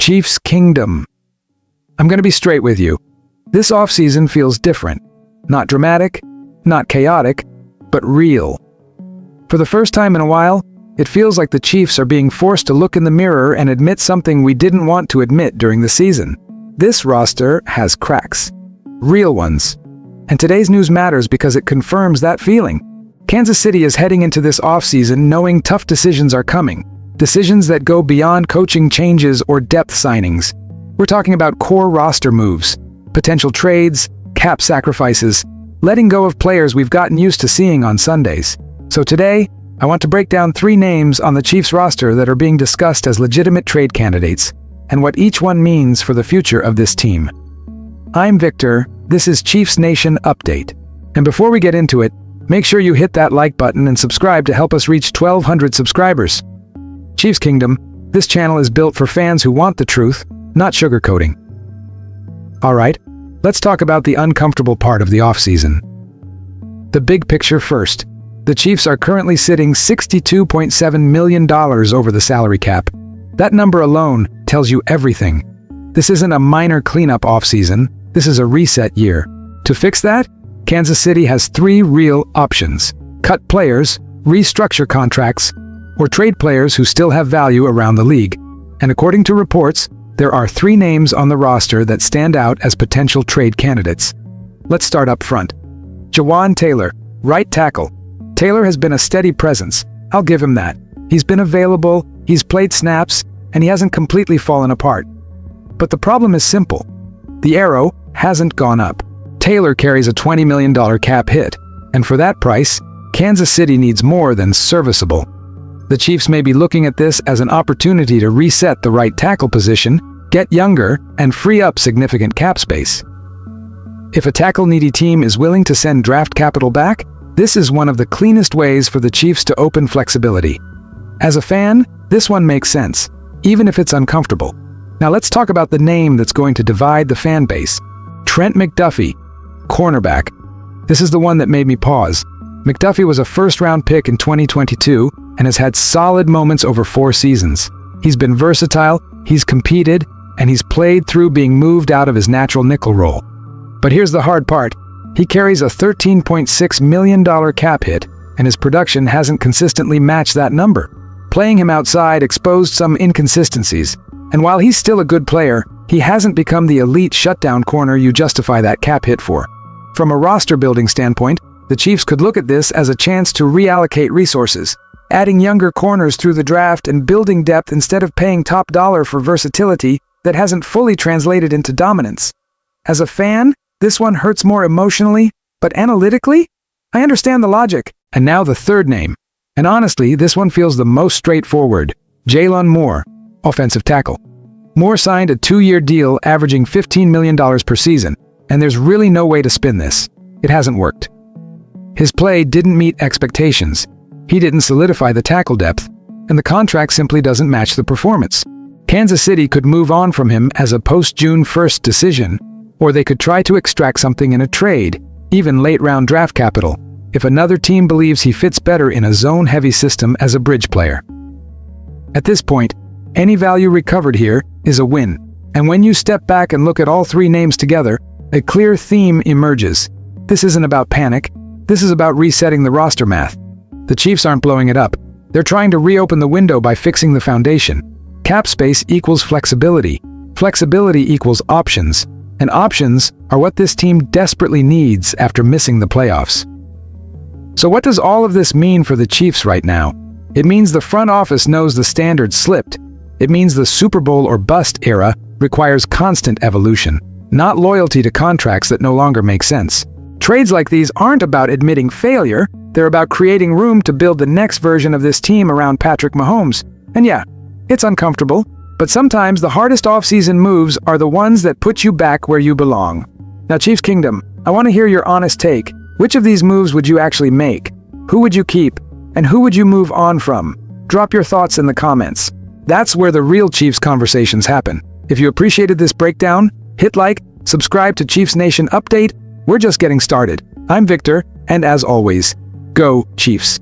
Chiefs Kingdom. I'm going to be straight with you. This offseason feels different. Not dramatic, not chaotic, but real. For the first time in a while, it feels like the Chiefs are being forced to look in the mirror and admit something we didn't want to admit during the season. This roster has cracks. Real ones. And today's news matters because it confirms that feeling. Kansas City is heading into this offseason knowing tough decisions are coming. Decisions that go beyond coaching changes or depth signings. We're talking about core roster moves, potential trades, cap sacrifices, letting go of players we've gotten used to seeing on Sundays. So today, I want to break down 3 names on the Chiefs roster that are being discussed as legitimate trade candidates, and what each one means for the future of this team. I'm Victor, this is Chiefs Nation Update. And before we get into it, make sure you hit that like button and subscribe to help us reach 1,200 subscribers. Chiefs Kingdom, this channel is built for fans who want the truth, not sugarcoating. Alright, let's talk about the uncomfortable part of the offseason. The big picture first. The Chiefs are currently sitting $62.7 million over the salary cap. That number alone tells you everything. This isn't a minor cleanup offseason, this is a reset year. To fix that, Kansas City has 3 real options: cut players, restructure contracts, or trade players who still have value around the league. And according to reports, there are 3 names on the roster that stand out as potential trade candidates. Let's start up front. Jawaan Taylor, right tackle. Taylor has been a steady presence, I'll give him that. He's been available, he's played snaps, and he hasn't completely fallen apart. But the problem is simple. The arrow hasn't gone up. Taylor carries a $20 million cap hit, and for that price, Kansas City needs more than serviceable. The Chiefs may be looking at this as an opportunity to reset the right tackle position, get younger, and free up significant cap space. If a tackle-needy team is willing to send draft capital back, this is one of the cleanest ways for the Chiefs to open flexibility. As a fan, this one makes sense, even if it's uncomfortable. Now let's talk about the name that's going to divide the fan base. Trent McDuffie, cornerback. This is the one that made me pause. McDuffie was a first-round pick in 2022 and has had solid moments over 4 seasons. He's been versatile, he's competed, and he's played through being moved out of his natural nickel role. But here's the hard part. He carries a $13.6 million cap hit, and his production hasn't consistently matched that number. Playing him outside exposed some inconsistencies, and while he's still a good player, he hasn't become the elite shutdown corner you justify that cap hit for. From a roster-building standpoint, the Chiefs could look at this as a chance to reallocate resources, adding younger corners through the draft and building depth instead of paying top dollar for versatility that hasn't fully translated into dominance. As a fan, this one hurts more emotionally, but analytically, I understand the logic. And now the third name. And honestly, this one feels the most straightforward. Jalen Moore, offensive tackle. Moore signed a 2-year deal averaging $15 million per season, and there's really no way to spin this. It hasn't worked. His play didn't meet expectations. He didn't solidify the tackle depth, and the contract simply doesn't match the performance. Kansas City could move on from him as a post-June 1st decision, or they could try to extract something in a trade, even late-round draft capital, if another team believes he fits better in a zone-heavy system as a bridge player. At this point, any value recovered here is a win, and when you step back and look at all 3 names together, a clear theme emerges. This isn't about panic, this is about resetting the roster math. The Chiefs aren't blowing it up. They're trying to reopen the window by fixing the foundation. Cap space equals flexibility. Flexibility equals options. And options are what this team desperately needs after missing the playoffs. So what does all of this mean for the Chiefs right now? It means the front office knows the standard slipped. It means the Super Bowl or bust era requires constant evolution, not loyalty to contracts that no longer make sense. Trades like these aren't about admitting failure, they're about creating room to build the next version of this team around Patrick Mahomes. And yeah, it's uncomfortable, but sometimes the hardest offseason moves are the ones that put you back where you belong. Now Chiefs Kingdom, I want to hear your honest take. Which of these moves would you actually make? Who would you keep? And who would you move on from? Drop your thoughts in the comments. That's where the real Chiefs conversations happen. If you appreciated this breakdown, hit like, subscribe to Chiefs Nation Update. We're just getting started. I'm Victor, and as always, go Chiefs.